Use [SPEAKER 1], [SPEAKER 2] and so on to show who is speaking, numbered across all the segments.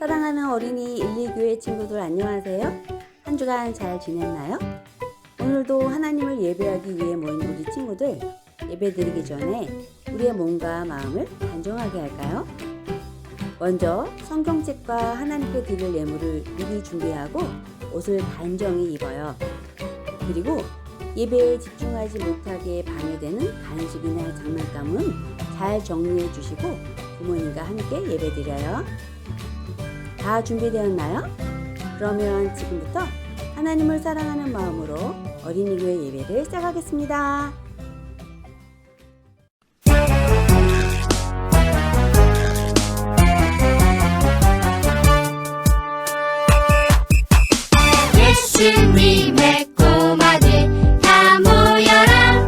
[SPEAKER 1] 사랑하는 어린이 1,2교회 친구들 안녕하세요. 한 주간 잘 지냈나요? 오늘도 하나님을 예배하기 위해 모인 우리 친구들, 예배드리기 전에 우리의 몸과 마음을 단정하게 할까요? 먼저 성경책과 하나님께 드릴 예물을 미리 준비하고 옷을 단정히 입어요. 그리고 예배에 집중하지 못하게 방해되는 간식이나 장난감은 잘 정리해 주시고 부모님과 함께 예배드려요. 다 준비되었나요? 그러면 지금부터 하나님을 사랑하는 마음으로 어린이교회 예배를 시작하겠습니다.
[SPEAKER 2] 예수님의 꼬마들 다 모여라.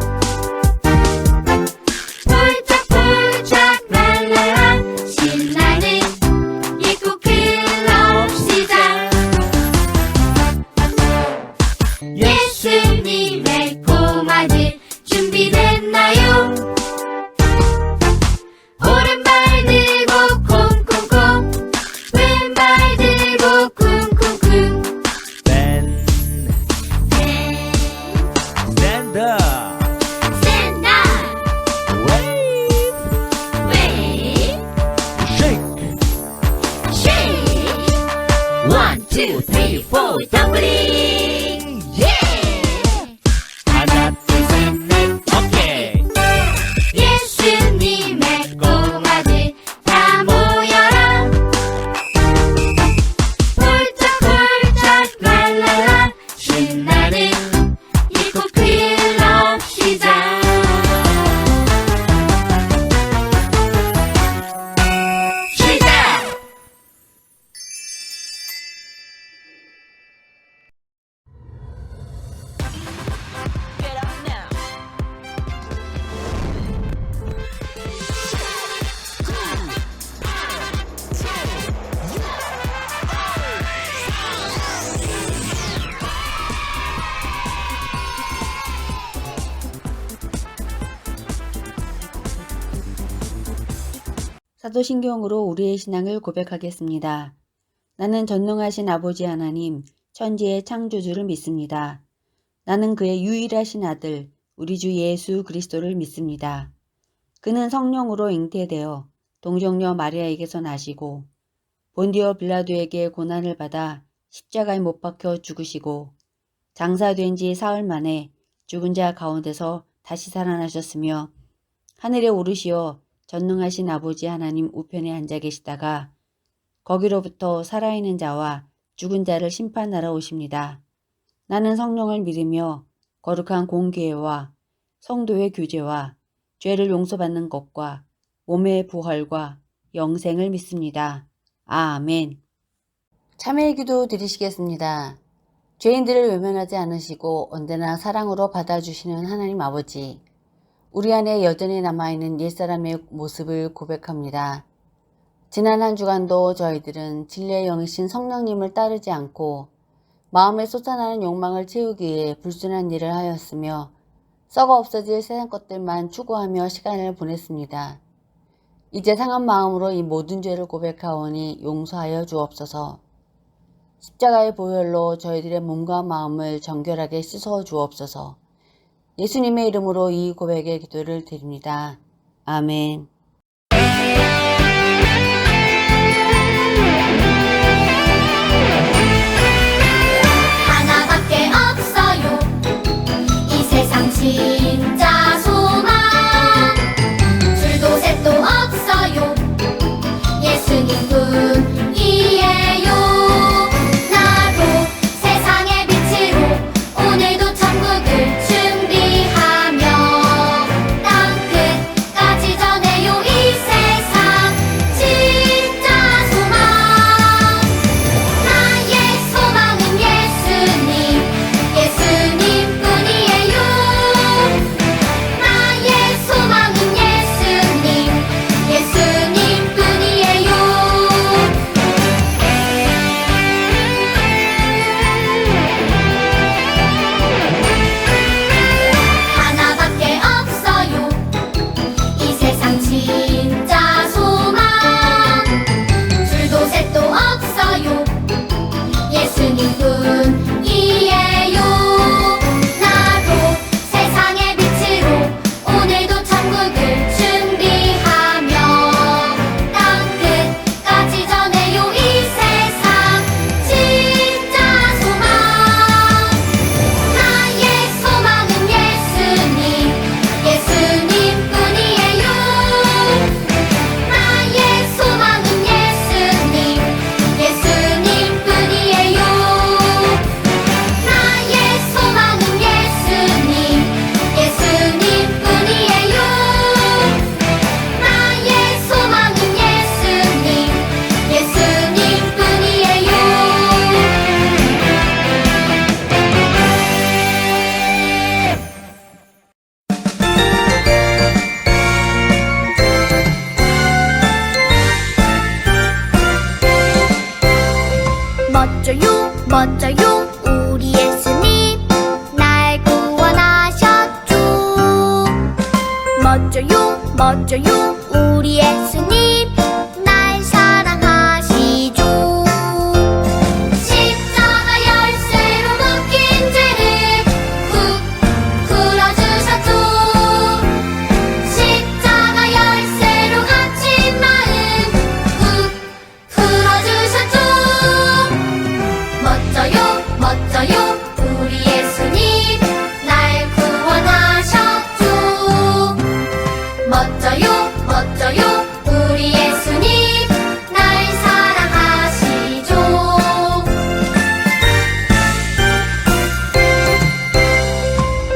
[SPEAKER 2] 폴짝폴짝 랄랄라. 신나는 예고 클럽 시작. 예수님의 꼬마들 준비됐나요? 오른발 들고 콩콩콩, 왼발 들고 쿵쿵쿵.
[SPEAKER 3] Stand up.
[SPEAKER 2] Stand up. Wave.
[SPEAKER 3] Shake.
[SPEAKER 2] Shake. 1, 2, 3, 4, 덤블링. Yeah.
[SPEAKER 3] 하나, 둘, 셋, 넷. 오케이.
[SPEAKER 2] 예수님의 꼬마들 다 모여라. 폴짝폴짝 랄랄라. 신나는 예고 클럽 시작. 시작.
[SPEAKER 1] 사도신경으로 우리의 신앙을 고백하겠습니다. 나는 전능하신 아버지 하나님, 천지의 창조주를 믿습니다. 나는 그의 유일하신 아들, 우리 주 예수 그리스도를 믿습니다. 그는 성령으로 잉태되어 동정녀 마리아에게서 나시고 본디오 빌라도에게 고난을 받아 십자가에 못 박혀 죽으시고 장사된 지 사흘 만에 죽은 자 가운데서 다시 살아나셨으며 하늘에 오르시어 전능하신 아버지 하나님 우편에 앉아 계시다가 거기로부터 살아있는 자와 죽은 자를 심판하러 오십니다. 나는 성령을 믿으며 거룩한 공교회와 성도의 교제와 죄를 용서받는 것과 몸의 부활과 영생을 믿습니다. 아멘. 참회의 기도 드리시겠습니다. 죄인들을 외면하지 않으시고 언제나 사랑으로 받아주시는 하나님 아버지, 우리 안에 여전히 남아있는 옛사람의 모습을 고백합니다. 지난 한 주간도 저희들은 진리의 영이신 성령님을 따르지 않고 마음에 솟아나는 욕망을 채우기 위해 불순한 일을 하였으며 썩어 없어질 세상 것들만 추구하며 시간을 보냈습니다. 이제 상한 마음으로 이 모든 죄를 고백하오니 용서하여 주옵소서. 십자가의 보혈로 저희들의 몸과 마음을 정결하게 씻어 주옵소서. 예수님의 이름으로 이 고백의 기도를 드립니다. 아멘.
[SPEAKER 2] 하나밖에 없어요. 이 세상 진짜 소망. 줄도 셋도 없어요. 예수님뿐이에요. 나도 세상의 빛으로 오늘도 천국을 준비하며 땅 끝까지 전해요. 이 세상 진짜 소망. 나의 소망은 예수님, 예수님뿐이에요. 멋져요 우리 예수님 날 구원하셨죠. 멋져요 멋져요 우리 예수님 날 사랑하시죠. 십자가 열쇠로 묶인 죄를 훅 풀어주셨죠. 십자가 열쇠로 갇힌 마음 훅 풀어주셨죠. 멋져요 멋져요 우리 예수님 날 구원하셨죠. 멋져요 멋져요 우리 예수님 날 사랑하시죠.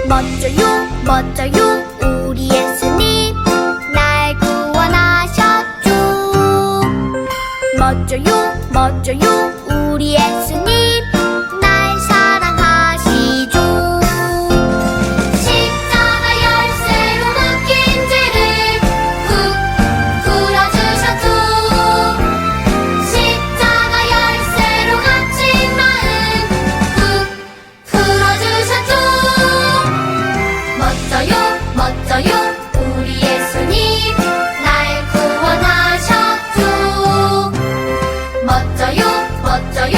[SPEAKER 2] 멋져요 멋져요 우리 예수님 날 구원하셨죠. 멋져요 멋져요 우리 예수님 날 사랑하시죠. 십자가 열쇠로 묶인 죄를 훅 풀어주셨죠. 십자가 열쇠로 갇힌 마음 훅 풀어주셨죠. 멋져요 멋져요 우리 예수님 날 구원하셨죠. 멋져요 멋져요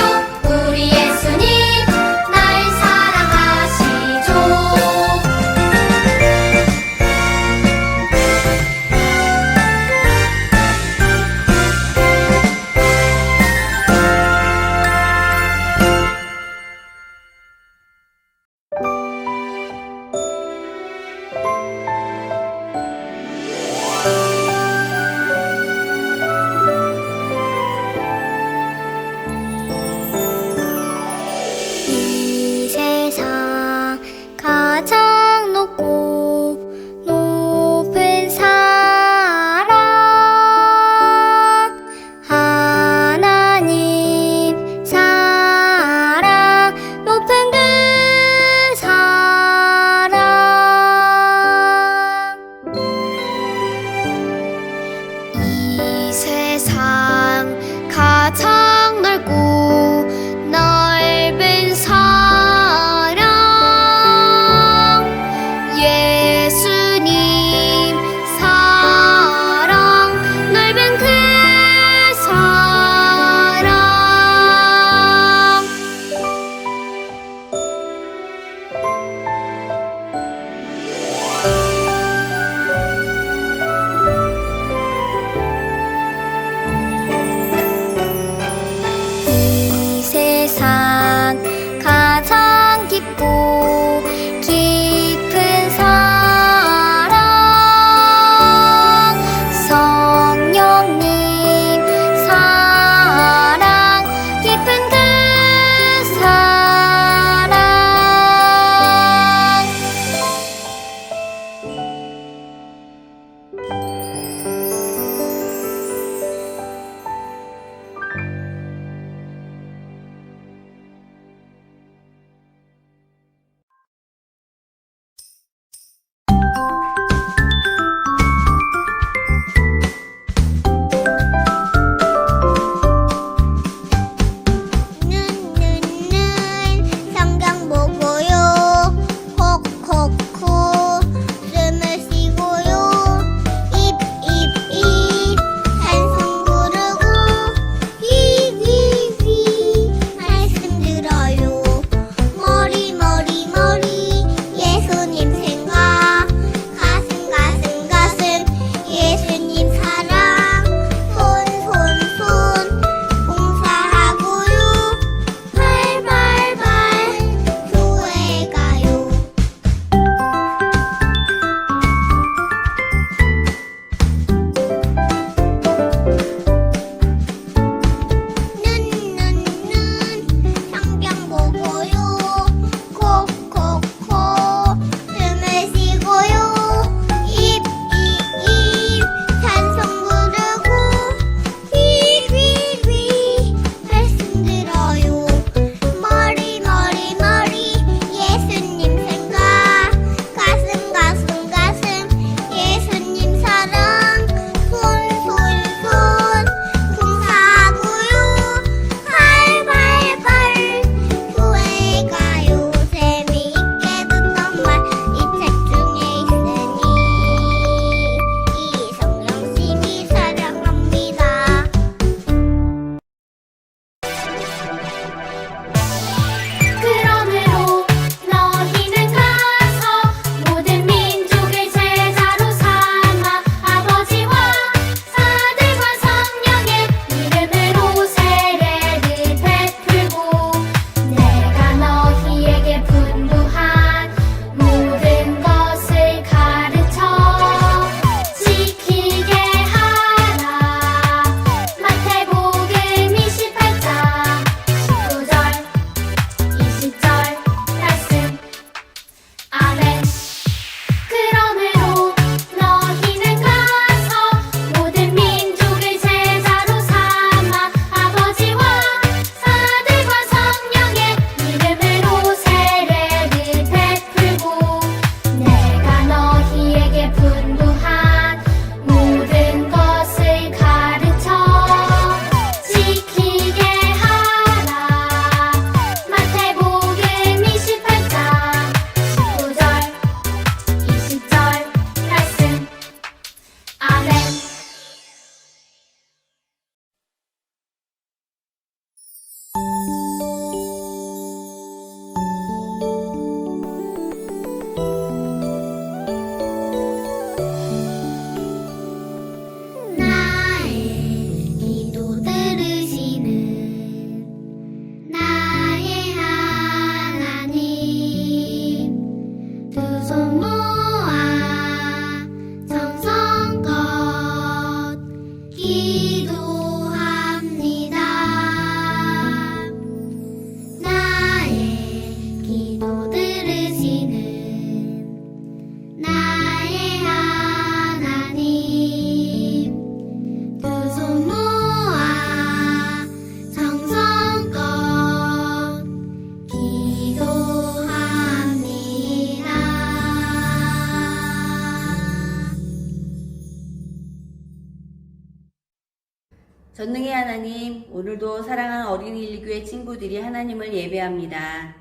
[SPEAKER 1] 전능의 하나님, 오늘도 사랑하는 어린이 일교회 친구들이 하나님을 예배합니다.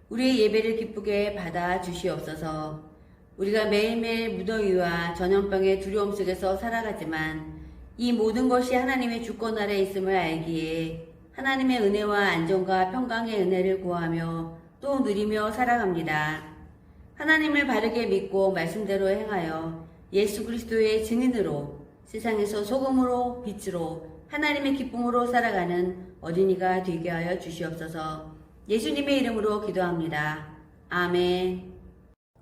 [SPEAKER 1] 우리의 예배를 기쁘게 받아 주시옵소서. 우리가 매일매일 무더위와 전염병의 두려움 속에서 살아가지만 이 모든 것이 하나님의 주권 아래 있음을 알기에 하나님의 은혜와 안정과 평강의 은혜를 구하며 또 누리며 살아갑니다. 하나님을 바르게 믿고 말씀대로 행하여 예수 그리스도의 증인으로 세상에서 소금으로 빛으로 하나님의 기쁨으로 살아가는 어린이가 되게 하여 주시옵소서. 예수님의 이름으로 기도합니다. 아멘.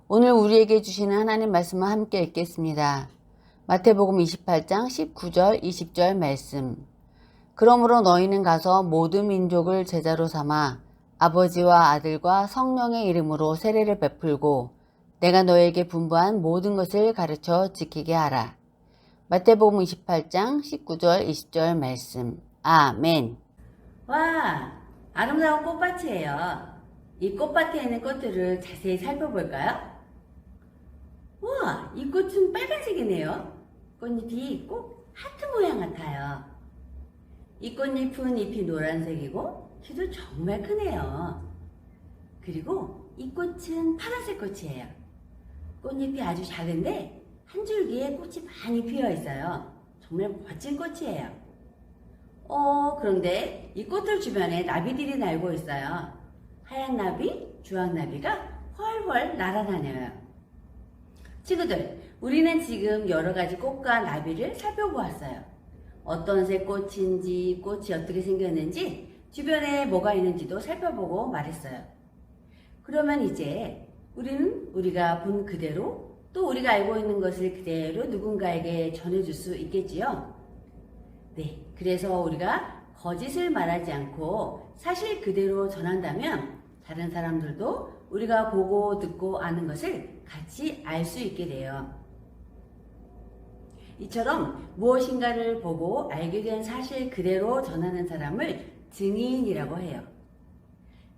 [SPEAKER 1] 오늘 우리에게 주시는 하나님 말씀을 함께 읽겠습니다. 마태복음 28장 19절 20절 말씀. 그러므로 너희는 가서 모든 민족을 제자로 삼아 아버지와 아들과 성령의 이름으로 세례를 베풀고 내가 너에게 분부한 모든 것을 가르쳐 지키게 하라. 마태복음 28장 19절 20절 말씀. 아멘. 와, 아름다운 꽃밭이에요. 이 꽃밭에 있는 꽃들을 자세히 살펴볼까요? 우와, 이 꽃은 빨간색이네요. 꽃잎이 꼭 하트 모양 같아요. 이 꽃잎은 잎이 노란색이고 키도 정말 크네요. 그리고 이 꽃은 파란색 꽃이에요. 꽃잎이 아주 작은데 한 줄기에 꽃이 많이 피어 있어요. 정말 멋진 꽃이에요. 그런데 이 꽃들 주변에 나비들이 날고 있어요. 하얀 나비, 주황 나비가 훨훨 날아다녀요. 친구들, 우리는 지금 여러 가지 꽃과 나비를 살펴보았어요. 어떤 색 꽃인지, 꽃이 어떻게 생겼는지, 주변에 뭐가 있는지도 살펴보고 말했어요. 그러면 이제 우리는 우리가 본 그대로 또 우리가 알고 있는 것을 그대로 누군가에게 전해줄 수 있겠지요? 네, 그래서 우리가 거짓을 말하지 않고 사실 그대로 전한다면 다른 사람들도 우리가 보고 듣고 아는 것을 같이 알 수 있게 돼요. 이처럼 무엇인가를 보고 알게 된 사실 그대로 전하는 사람을 증인이라고 해요.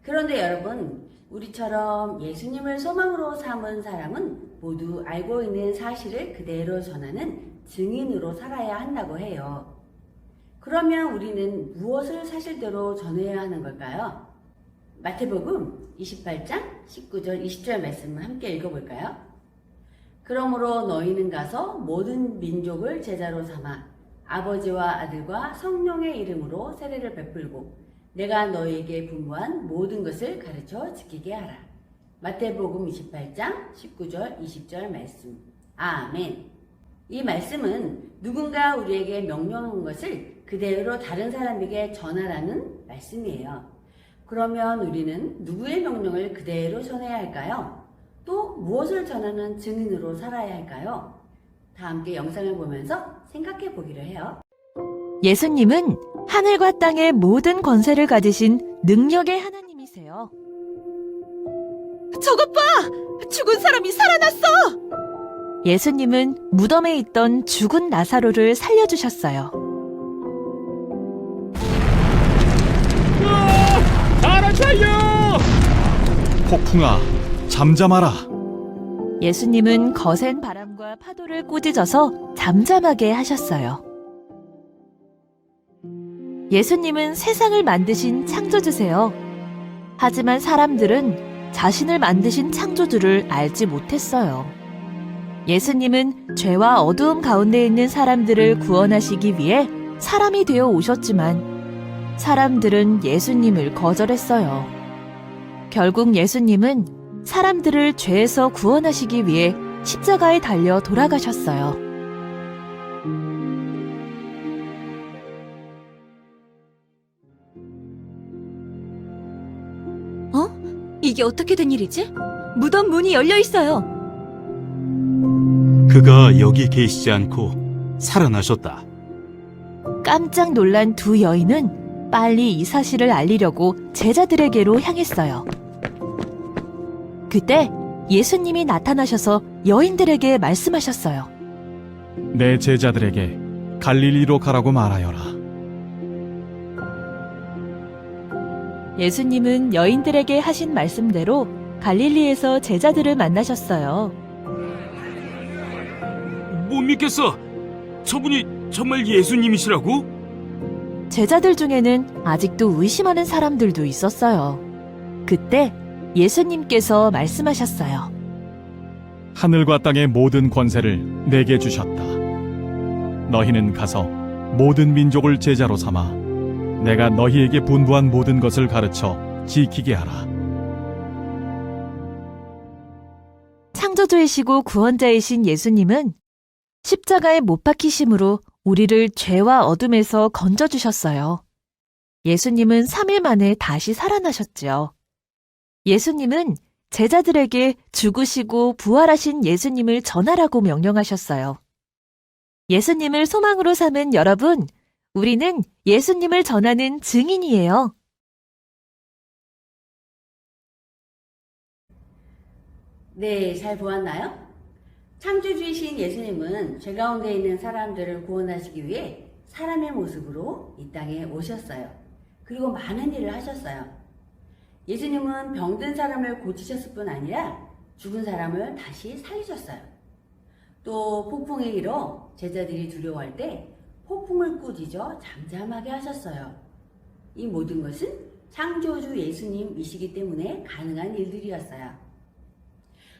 [SPEAKER 1] 그런데 여러분, 우리처럼 예수님을 소망으로 삼은 사람은 모두 알고 있는 사실을 그대로 전하는 증인으로 살아야 한다고 해요. 그러면 우리는 무엇을 사실대로 전해야 하는 걸까요? 마태복음 28장 19절 20절 말씀을 함께 읽어볼까요? 그러므로 너희는 가서 모든 민족을 제자로 삼아 아버지와 아들과 성령의 이름으로 세례를 베풀고 내가 너희에게 분부한 모든 것을 가르쳐 지키게 하라. 마태복음 28장 19절 20절 말씀. 아멘. 이 말씀은 누군가 우리에게 명령한 것을 그대로 다른 사람에게 전하라는 말씀이에요. 그러면 우리는 누구의 명령을 그대로 전해야 할까요? 또 무엇을 전하는 증인으로 살아야 할까요? 다 함께 영상을 보면서 생각해 보기로 해요.
[SPEAKER 4] 예수님은 하늘과 땅의 모든 권세를 가지신 능력의 하나님이세요. 저것 봐! 죽은 사람이 살아났어! 예수님은 무덤에 있던 죽은 나사로를 살려주셨어요.
[SPEAKER 3] 사람 살려!
[SPEAKER 5] 폭풍아, 잠잠하라.
[SPEAKER 4] 예수님은 거센 바람과 파도를 꾸짖어서 잠잠하게 하셨어요. 예수님은 세상을 만드신 창조주세요. 하지만 사람들은 자신을 만드신 창조주를 알지 못했어요. 예수님은 죄와 어두움 가운데 있는 사람들을 구원하시기 위해 사람이 되어 오셨지만 사람들은 예수님을 거절했어요. 결국 예수님은 사람들을 죄에서 구원하시기 위해 십자가에 달려 돌아가셨어요. 이게 어떻게 된 일이지? 무덤 문이 열려 있어요.
[SPEAKER 5] 그가 여기 계시지 않고 살아나셨다.
[SPEAKER 4] 깜짝 놀란 두 여인은 빨리 이 사실을 알리려고 제자들에게로 향했어요. 그때 예수님이 나타나셔서 여인들에게 말씀하셨어요.
[SPEAKER 5] 내 제자들에게 갈릴리로 가라고 말하여라.
[SPEAKER 4] 예수님은 여인들에게 하신 말씀대로 갈릴리에서 제자들을 만나셨어요.
[SPEAKER 6] 못 믿겠어. 저분이 정말 예수님이시라고?
[SPEAKER 4] 제자들 중에는 아직도 의심하는 사람들도 있었어요. 그때 예수님께서 말씀하셨어요.
[SPEAKER 6] 하늘과 땅의 모든 권세를 내게 주셨다. 너희는 가서 모든 민족을 제자로 삼아 내가 너희에게 분부한 모든 것을 가르쳐 지키게 하라.
[SPEAKER 4] 창조주이시고 구원자이신 예수님은 십자가에 못 박히심으로 우리를 죄와 어둠에서 건져주셨어요. 예수님은 3일 만에 다시 살아나셨지요. 예수님은 제자들에게 죽으시고 부활하신 예수님을 전하라고 명령하셨어요. 예수님을 소망으로 삼은 여러분, 우리는 예수님을 전하는 증인이에요.
[SPEAKER 1] 네, 잘 보았나요? 창조주이신 예수님은 죄 가운데 있는 사람들을 구원하시기 위해 사람의 모습으로 이 땅에 오셨어요. 그리고 많은 일을 하셨어요. 예수님은 병든 사람을 고치셨을 뿐 아니라 죽은 사람을 다시 살리셨어요. 또 폭풍에 일어 제자들이 두려워할 때 폭풍을 꾸짖어 잠잠하게 하셨어요. 이 모든 것은 창조주 예수님이시기 때문에 가능한 일들이었어요.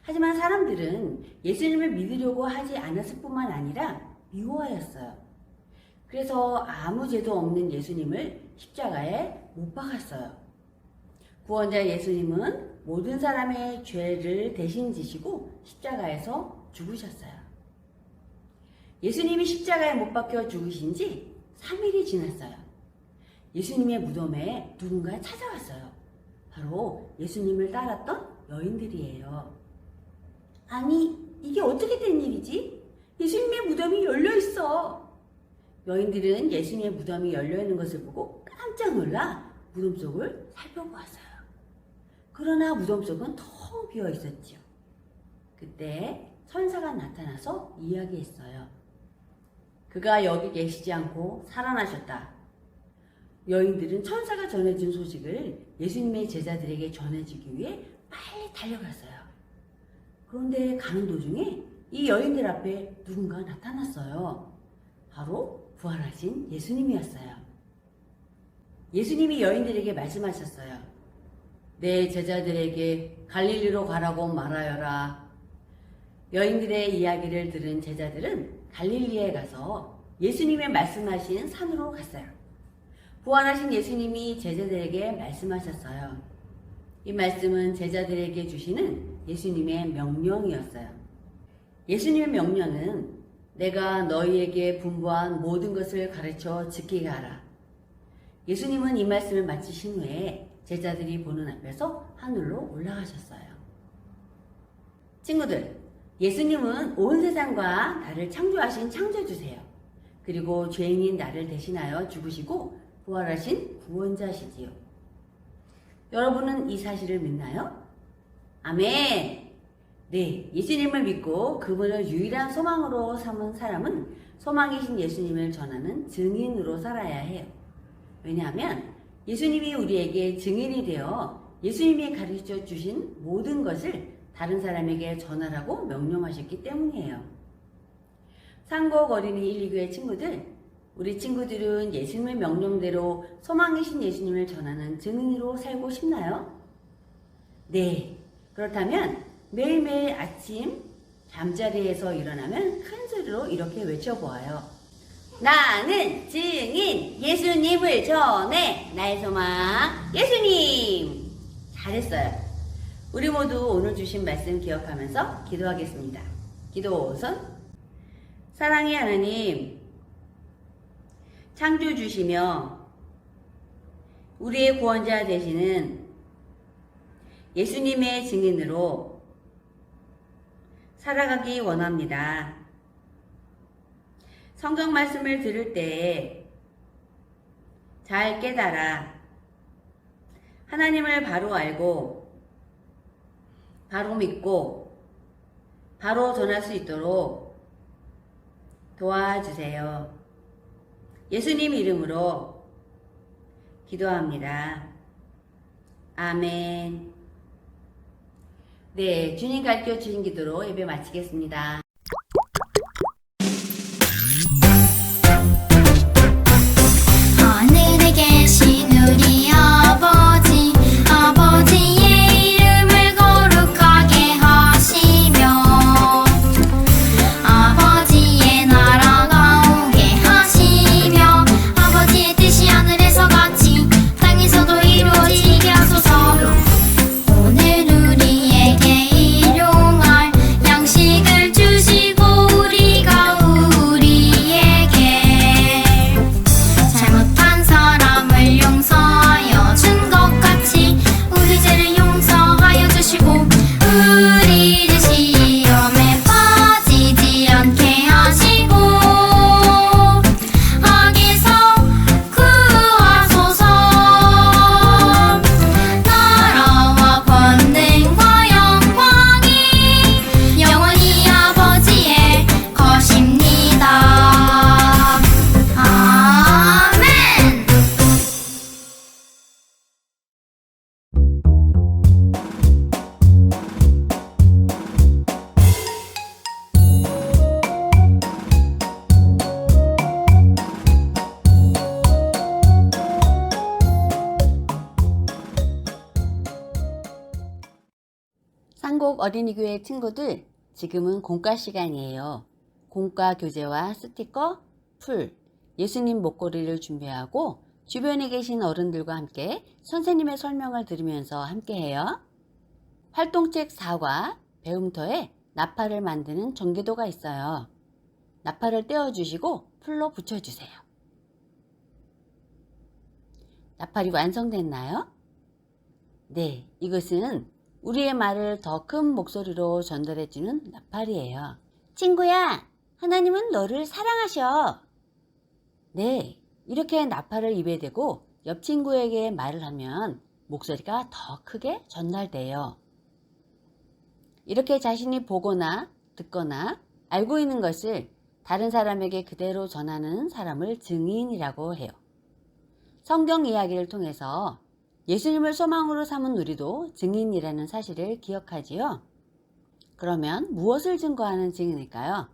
[SPEAKER 1] 하지만 사람들은 예수님을 믿으려고 하지 않았을 뿐만 아니라 미워하였어요. 그래서 아무 죄도 없는 예수님을 십자가에 못 박았어요. 구원자 예수님은 모든 사람의 죄를 대신 지시고 십자가에서 죽으셨어요. 예수님이 십자가에 못 박혀 죽으신 지 3일이 지났어요. 예수님의 무덤에 누군가 찾아왔어요. 바로 예수님을 따랐던 여인들이에요. 아니, 이게 어떻게 된 일이지? 예수님의 무덤이 열려있어. 여인들은 예수님의 무덤이 열려있는 것을 보고 깜짝 놀라 무덤 속을 살펴보았어요. 그러나 무덤 속은 텅 비어 있었지요. 그때 천사가 나타나서 이야기했어요. 그가 여기 계시지 않고 살아나셨다. 여인들은 천사가 전해준 소식을 예수님의 제자들에게 전해주기 위해 빨리 달려갔어요. 그런데 가는 도중에 이 여인들 앞에 누군가 나타났어요. 바로 부활하신 예수님이었어요. 예수님이 여인들에게 말씀하셨어요. 내 제자들에게 갈릴리로 가라고 말하여라. 여인들의 이야기를 들은 제자들은 갈릴리에 가서 예수님의 말씀하신 산으로 갔어요. 부활하신 예수님이 제자들에게 말씀하셨어요. 이 말씀은 제자들에게 주시는 예수님의 명령이었어요. 예수님의 명령은 내가 너희에게 분부한 모든 것을 가르쳐 지키게 하라. 예수님은 이 말씀을 마치신 후에 제자들이 보는 앞에서 하늘로 올라가셨어요. 친구들, 예수님은 온 세상과 나를 창조하신 창조주세요. 그리고 죄인인 나를 대신하여 죽으시고 부활하신 구원자시지요. 여러분은 이 사실을 믿나요? 아멘! 네, 예수님을 믿고 그분을 유일한 소망으로 삼은 사람은 소망이신 예수님을 전하는 증인으로 살아야 해요. 왜냐하면 예수님이 우리에게 증인이 되어 예수님이 가르쳐 주신 모든 것을 다른 사람에게 전하라고 명령하셨기 때문이에요. 상곡 어린이 129의 친구들, 우리 친구들은 예수님의 명령대로 소망이신 예수님을 전하는 증인으로 살고 싶나요? 네, 그렇다면 매일매일 아침 잠자리에서 일어나면 큰 소리로 이렇게 외쳐보아요. 나는 증인 예수님을 전해. 나의 소망 예수님. 잘했어요. 우리 모두 오늘 주신 말씀 기억하면서 기도하겠습니다. 기도선. 사랑의 하나님, 창조주시며 우리의 구원자 되시는 예수님의 증인으로 살아가기 원합니다. 성경 말씀을 들을 때 잘 깨달아 하나님을 바로 알고 바로 믿고 바로 전할 수 있도록 도와주세요. 예수님 이름으로 기도합니다. 아멘. 네, 주님 가르쳐 주신 기도로 예배 마치겠습니다.
[SPEAKER 2] 하늘
[SPEAKER 1] 한국 어린이교회 친구들, 지금은 공과 시간이에요. 공과 교재와 스티커, 풀, 예수님 목걸이를 준비하고 주변에 계신 어른들과 함께 선생님의 설명을 들으면서 함께해요. 활동책 4과 배움터에 나팔을 만드는 전개도가 있어요. 나팔을 떼어주시고 풀로 붙여주세요. 나팔이 완성됐나요? 네, 이것은 우리의 말을 더 큰 목소리로 전달해주는 나팔이에요. 친구야, 하나님은 너를 사랑하셔. 네, 이렇게 나팔을 입에 대고 옆 친구에게 말을 하면 목소리가 더 크게 전달돼요. 이렇게 자신이 보거나 듣거나 알고 있는 것을 다른 사람에게 그대로 전하는 사람을 증인이라고 해요. 성경 이야기를 통해서 예수님을 소망으로 삼은 우리도 증인이라는 사실을 기억하지요. 그러면 무엇을 증거하는 증인일까요?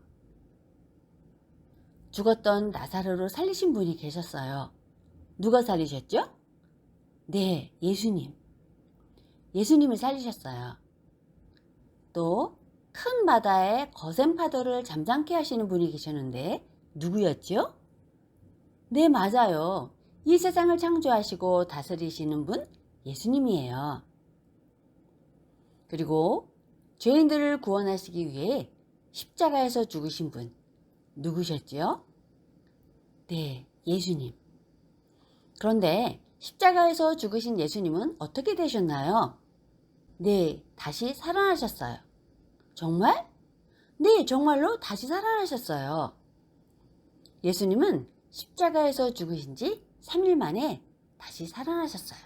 [SPEAKER 1] 죽었던 나사로를 살리신 분이 계셨어요. 누가 살리셨죠? 네, 예수님. 예수님을 살리셨어요. 또 큰 바다에 거센 파도를 잠잠케 하시는 분이 계셨는데 누구였죠? 네, 맞아요. 이 세상을 창조하시고 다스리시는 분 예수님이에요. 그리고 죄인들을 구원하시기 위해 십자가에서 죽으신 분 누구셨지요? 네, 예수님. 그런데 십자가에서 죽으신 예수님은 어떻게 되셨나요? 네, 다시 살아나셨어요. 정말? 네, 정말로 다시 살아나셨어요. 예수님은 십자가에서 죽으신 지 3일 만에 다시 살아나셨어요.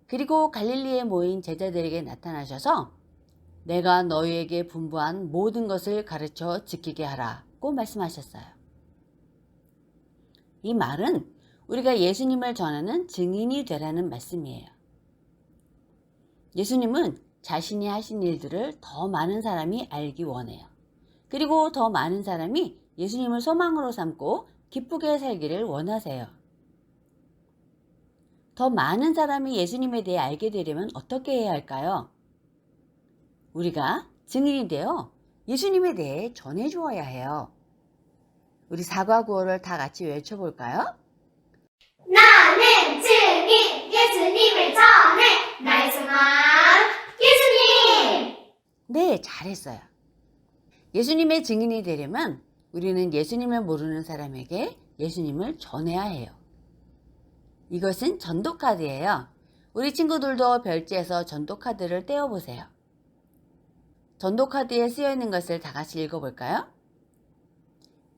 [SPEAKER 1] 그리고 갈릴리에 모인 제자들에게 나타나셔서 내가 너희에게 분부한 모든 것을 가르쳐 지키게 하라고 말씀하셨어요. 이 말은 우리가 예수님을 전하는 증인이 되라는 말씀이에요. 예수님은 자신이 하신 일들을 더 많은 사람이 알기 원해요. 그리고 더 많은 사람이 예수님을 소망으로 삼고 기쁘게 살기를 원하세요. 더 많은 사람이 예수님에 대해 알게 되려면 어떻게 해야 할까요? 우리가 증인이 되어 예수님에 대해 전해주어야 해요. 우리 사과 구호를 다 같이 외쳐볼까요?
[SPEAKER 2] 나는 증인 예수님을 전해 나의 소망 예수님.
[SPEAKER 1] 네, 잘했어요. 예수님의 증인이 되려면 우리는 예수님을 모르는 사람에게 예수님을 전해야 해요. 이것은 전도카드예요. 우리 친구들도 별지에서 전도카드를 떼어보세요. 전도카드에 쓰여있는 것을 다 같이 읽어볼까요?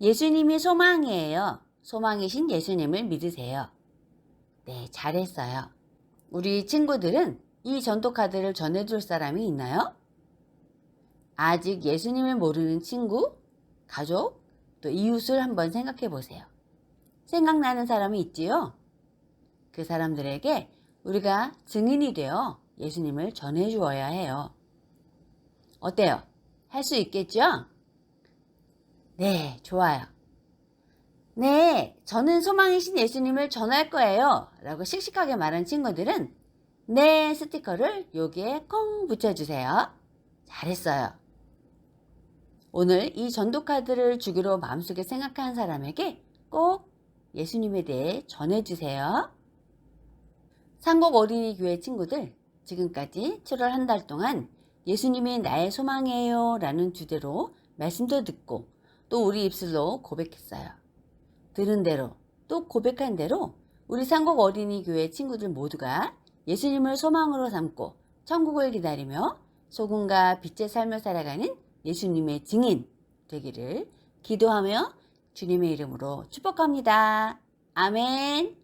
[SPEAKER 1] 예수님이 소망이에요. 소망이신 예수님을 믿으세요. 네, 잘했어요. 우리 친구들은 이 전도카드를 전해줄 사람이 있나요? 아직 예수님을 모르는 친구, 가족, 또 이웃을 한번 생각해 보세요. 생각나는 사람이 있지요? 그 사람들에게 우리가 증인이 되어 예수님을 전해주어야 해요. 어때요? 할 수 있겠죠? 네, 좋아요. 네, 저는 소망이신 예수님을 전할 거예요. 라고 씩씩하게 말한 친구들은 네 스티커를 여기에 콩 붙여주세요. 잘했어요. 오늘 이 전도카드를 주기로 마음속에 생각하는 사람에게 꼭 예수님에 대해 전해주세요. 상곡 어린이교회 친구들, 지금까지 7월 한 달 동안 예수님이 나의 소망이에요 라는 주제로 말씀도 듣고 또 우리 입술로 고백했어요. 들은 대로 또 고백한 대로 우리 상곡 어린이교회 친구들 모두가 예수님을 소망으로 삼고 천국을 기다리며 소금과 빛의 삶을 살아가는 예수님의 증인 되기를 기도하며 주님의 이름으로 축복합니다. 아멘.